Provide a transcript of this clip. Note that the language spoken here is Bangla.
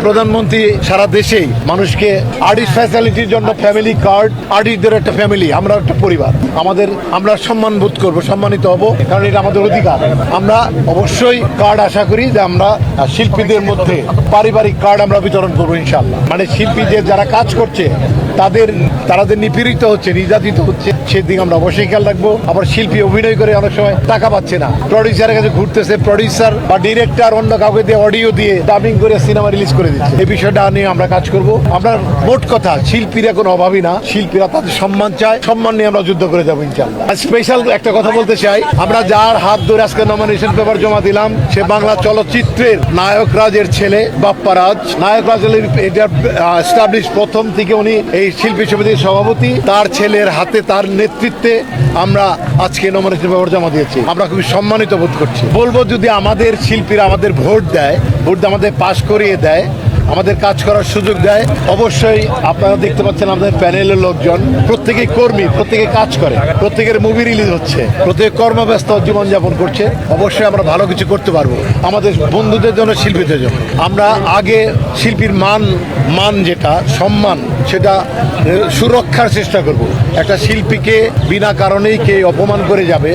প্রধানমন্ত্রী সারা দেশেই মানুষকে আর্টিস্ট ফ্যাসিলিটির জন্য ফ্যামিলি কার্ড, আর্টিস্টদের একটা ফ্যামিলি, আমরা একটা পরিবার, আমরা সম্মান বোধ করবো, সম্মানিত হব, কারণ এটা আমাদের অধিকার। আমরা অবশ্যই কার্ড আশা করি যে আমরা শিল্পীদের মধ্যে পারিবারিক কার্ড আমরা বিতরণ করবো ইনশাল্লাহ। মানে শিল্পীদের যারা কাজ করছে তারা যে নিপীড়িত হচ্ছে, নির্যাতিত হচ্ছে, সেদিকে আমরা অবশ্যই খেয়াল রাখবো। আবার শিল্পী অভিনয় করে অনেক সময় টাকা পাচ্ছে না, প্রডিউসারের কাছে ঘুরতেছে, প্রডিউসার বা ডিরেক্টর অন্য কাউকে দিয়ে অডিও দিয়ে ডাবিং করে সিনেমা রিলিজ করে দিচ্ছে। এই বিষয়টা নিয়ে আমরা কাজ করব। আমরা মোট কথা শিল্পীরা কোনো অভাবী না, শিল্পীরা তাদের সম্মান চায়, সম্মান নিয়ে আমরা যুদ্ধ করে যাবো ইনশাআল্লাহ। স্পেশাল একটা কথা বলতে চাই, আমরা যার হাত ধরে আজকে নমিনেশন পেপার জমা দিলাম, সে বাংলা চলচ্চিত্রের নায়ক রাজের ছেলে বাপ্পা রাজ। নায়ক রাজ এটা এস্টাবলিশ প্রথম থেকে উনি এই শিল্পী সমিতির সভাপতি, তার ছেলের হাতে, তার নেতৃত্বে আমরা আজকে নমিনেশন পেপার জমা দিয়েছি। আমরা খুবই সম্মানিত বোধ করছি। বলবো যদি আমাদের শিল্পীরা আমাদের ভোট দেয়, আমাদের পাশ করিয়ে দেয়, আমাদের কাজ করার সুযোগ দেয়, অবশ্যই আপনারা দেখতে পাচ্ছেন আমাদের প্যানেলের লোকজন প্রত্যেকেই কর্মী, প্রত্যেকে কাজ করে, প্রত্যেকের মুভি রিলিজ হচ্ছে, প্রত্যেকে কর্মব্যস্ত জীবনযাপন করছে। অবশ্যই আমরা ভালো কিছু করতে পারবো আমাদের বন্ধুদের জন্য, শিল্পীদের জন্য। আমরা আগে শিল্পীর মান যেটা সম্মান, সেটা সুরক্ষার চেষ্টা করব। একটা শিল্পীকে বিনা কারণেই কে অপমান করে যাবে